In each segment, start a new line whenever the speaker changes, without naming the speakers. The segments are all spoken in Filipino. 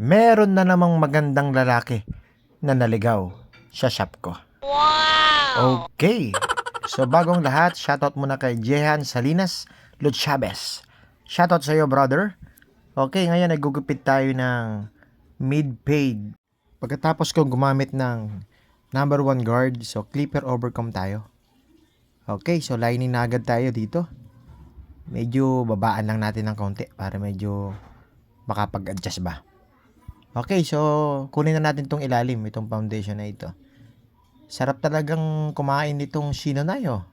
Meron na namang magandang lalaki na naligaw sa shop ko. Wow! Okay. So bagong lahat, shoutout muna kay Jehan Salinas Luchabes. Shoutout sa iyo, brother. Okay, ngayon nagugupit tayo ng mid-fade. Pagkatapos kong gumamit ng number 1 guard, so clipper overcome tayo. Okay, so lining na agad tayo dito. Medyo babaan lang natin ng konti para medyo makapag-adjust ba. Okay, so kunin na natin tong ilalim, itong foundation na ito. Sarap talagang kumain nitong Shinonai, oh.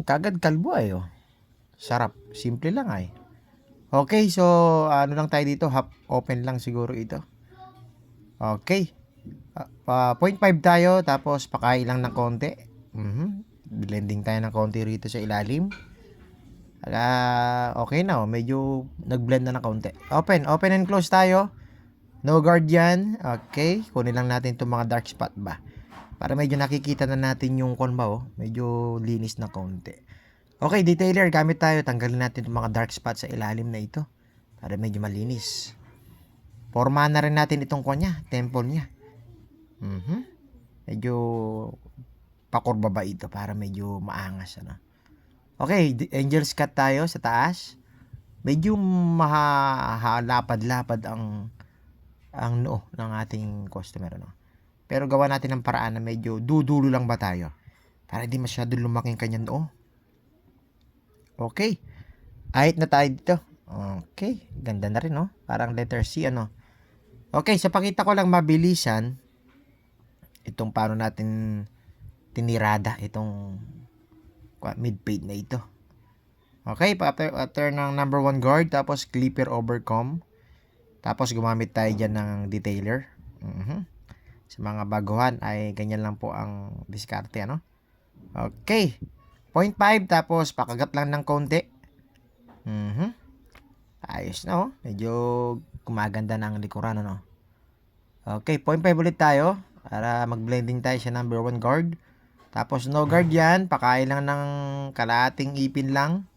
Kagad kalbo ay, oh. Sarap, simple lang ay. Okay, so ano lang tayo dito, half open lang siguro ito. Okay. 0.5 tayo, tapos pakain lang ng konti. Blending tayo ng konti rito sa ilalim. Okay na, oh. Medyo nag-blend na ng konti. Open and close tayo. No guard yan. Okay. Kunin lang natin itong mga dark spot ba. Para medyo nakikita na natin yung konba, oh. Medyo linis na konti. Okay, detailer. Gamit tayo. Tanggalin natin itong mga dark spot sa ilalim na ito. Para medyo malinis. Formahan na rin natin itong konya. Temple niya. Medyo pakurba ba ito para medyo maangas, ano. Okay, angel's cut tayo sa taas. Medyo mahalapad-lapad ang noo ng ating customer, no? Pero gawa natin ng paraan na medyo dudulo lang ba tayo para hindi masyado lumaki ang kanyang noo. Okay. Ahit na tayo dito. Okay. Ganda na rin, no? Parang letter C, ano? Okay, so pakita ko lang mabilisan itong paano natin tinirada itong mid-fade na ito. Okay, after ng number 1 guard, tapos clipper overcome. Tapos gumamit tayo dyan ng detailer. Sa mga baguhan ay ganyan lang po ang diskarte, ano? Okay. 0.5 tapos pakagat lang ng konti. Ayos na, oh. Medyo gumaganda na ang likuran, ano? Okay, 0.5 ulit tayo para mag-blending tayo sa number 1 guard. Tapos no guard yan. Pakain lang ng kalahating ipin lang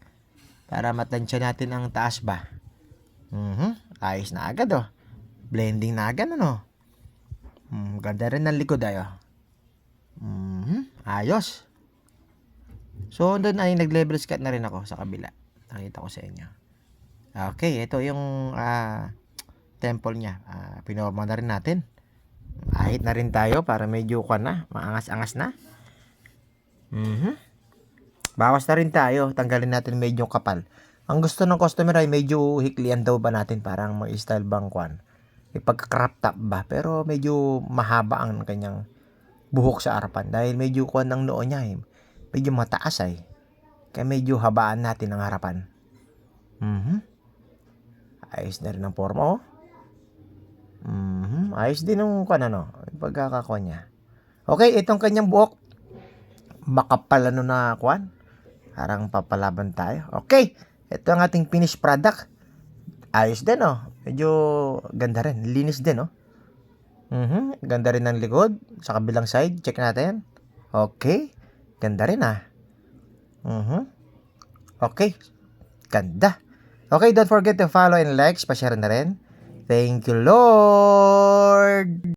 para matansya natin ang taas ba. Ayos na agad, oh. Blending na agad, ano? Ganda rin ng likod, ayo. Ayos. So, doon ay nag-level cut na rin ako sa kabila. Nakita ko sa inyo. Okay, ito yung temple niya. Pinorma na rin natin. Ahit na rin tayo para medyo maangas-angas na. Bawas na rin tayo. Tanggalin natin medyo kapal. Ang gusto ng customer ay medyo hiklian daw ba natin, parang mag-style bang ipag-crop top ba, pero medyo mahaba ang kanyang buhok sa harapan dahil medyo ng noo niya medyo mataas ay. Kaya medyo habaan natin ang harapan. Ayos na rin ang forma, oh. Ayos din ang pagkakakuha niya. Okay, itong kanyang buhok makapal na parang papalaban tayo. Okay, ito ang ating finished product. Ayos din, oh. Medyo ganda rin. Linis din, oh. Ganda rin ng likod. Sa kabilang side, check natin. Okay. Ganda rin, ah. Okay. Ganda. Okay, don't forget to follow and like. Pa-share na rin. Thank you, Lord.